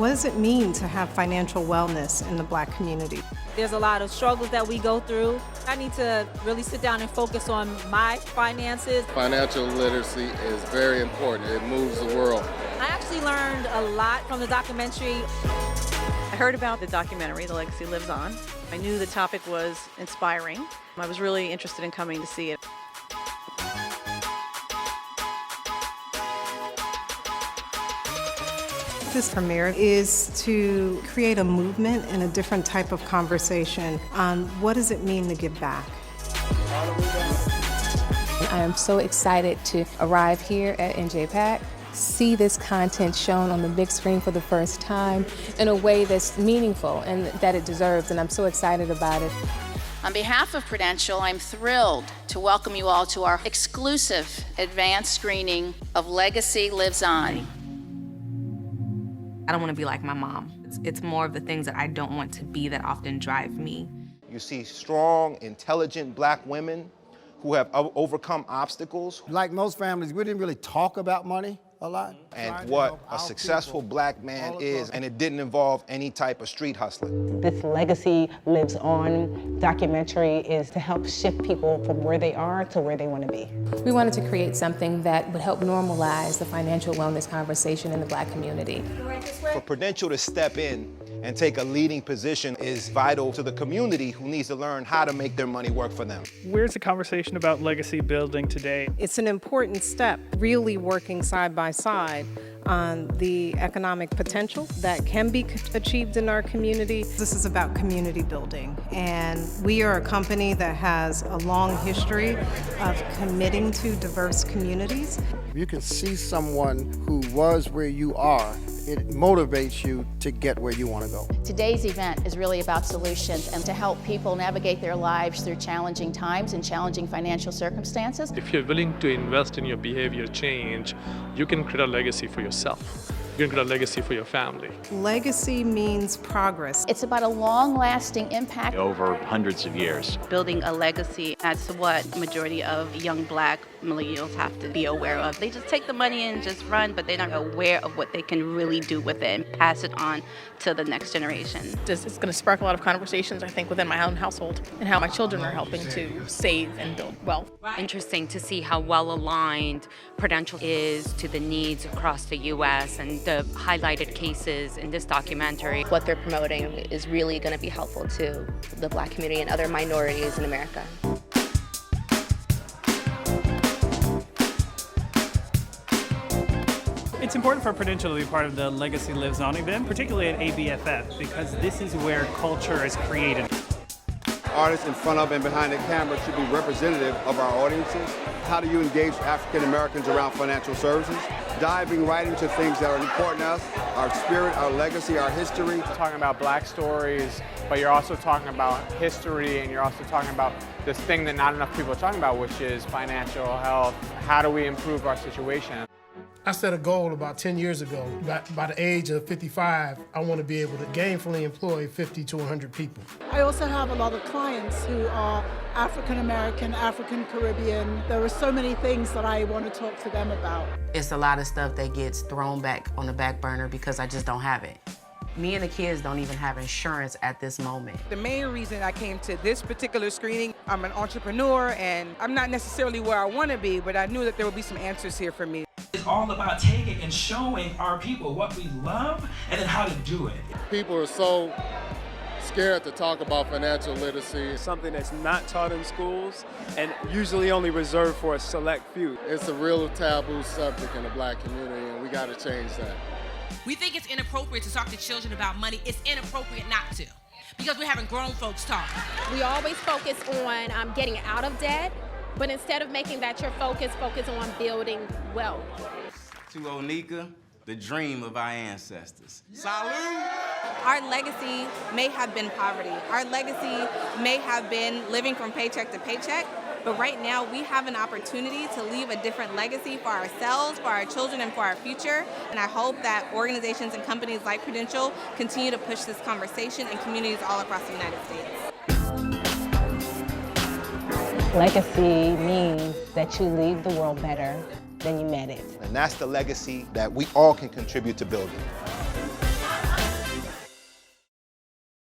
What does it mean to have financial wellness in the Black community? There's a lot of struggles that we go through. I need to really sit down and focus on my finances. Financial literacy is very important. It moves the world. I actually learned a lot from the documentary. I heard about the documentary, The Legacy Lives On. I knew the topic was inspiring. I was really interested in coming to see it. This premiere is to create a movement and a different type of conversation on what does it mean to give back. I am so excited to arrive here at NJPAC, see this content shown on the big screen for the first time in a way that's meaningful and that it deserves, and I'm so excited about it. On behalf of Prudential, I'm thrilled to welcome you all to our exclusive advanced screening of Legacy Lives On. I don't want to be like my mom. It's more of the things that I don't want to be that often drive me. You see strong, intelligent Black women who have overcome obstacles. Like most families, we didn't really talk about money a lot. And what a successful Black man is, and it didn't involve any type of street hustling. This Legacy Lives On documentary is to help shift people from where they are to where they want to be. We wanted to create something that would help normalize the financial wellness conversation in the Black community. For Prudential to step in and take a leading position is vital to the community who needs to learn how to make their money work for them. Where's the conversation about legacy building today? It's an important step, really working side by side on the economic potential that can be achieved in our community. This is about community building, and we are a company that has a long history of committing to diverse communities. You can see someone who was where you are, it motivates you to get where you want to go. Today's event is really about solutions and to help people navigate their lives through challenging times and challenging financial circumstances. If you're willing to invest in your behavior change, you can create a legacy for yourself. You can create a legacy for your family. Legacy means progress. It's about a long-lasting impact. Over hundreds of years. Building a legacy, that's what majority of young Black millennials have to be aware of. They just take the money and just run, but they're not aware of what they can really do with it and pass it on to the next generation. It's going to spark a lot of conversations, I think, within my own household and how my children are helping to save and build wealth. Interesting to see how well aligned Prudential is to the needs across the U.S. and the highlighted cases in this documentary. What they're promoting is really going to be helpful to the Black community and other minorities in America. It's important for Prudential to be part of the Legacy Lives On event, particularly at ABFF, because this is where culture is created. Artists in front of and behind the camera should be representative of our audiences. How do you engage African Americans around financial services? Diving right into things that are important to us, our spirit, our legacy, our history. You're talking about Black stories, but you're also talking about history, and you're also talking about this thing that not enough people are talking about, which is financial health. How do we improve our situation? I set a goal about 10 years ago. By the age of 55, I want to be able to gainfully employ 50 to 100 people. I also have a lot of clients who are African American, African Caribbean. There are so many things that I want to talk to them about. It's a lot of stuff that gets thrown back on the back burner because I just don't have it. Me and the kids don't even have insurance at this moment. The main reason I came to this particular screening, I'm an entrepreneur and I'm not necessarily where I want to be, but I knew that there would be some answers here for me. It's all about taking and showing our people what we love and then how to do it. People are so scared to talk about financial literacy. It's something that's not taught in schools and usually only reserved for a select few. It's a real taboo subject in the Black community, and we got to change that. We think it's inappropriate to talk to children about money. It's inappropriate not to, because we're having grown folks talk. We always focus on getting out of debt, but instead of making that your focus on building wealth. To Onika, the dream of our ancestors. Salute! Our legacy may have been poverty. Our legacy may have been living from paycheck to paycheck, but right now we have an opportunity to leave a different legacy for ourselves, for our children, and for our future. And I hope that organizations and companies like Prudential continue to push this conversation in communities all across the United States. Legacy means that you leave the world better than you met it. And that's the legacy that we all can contribute to building.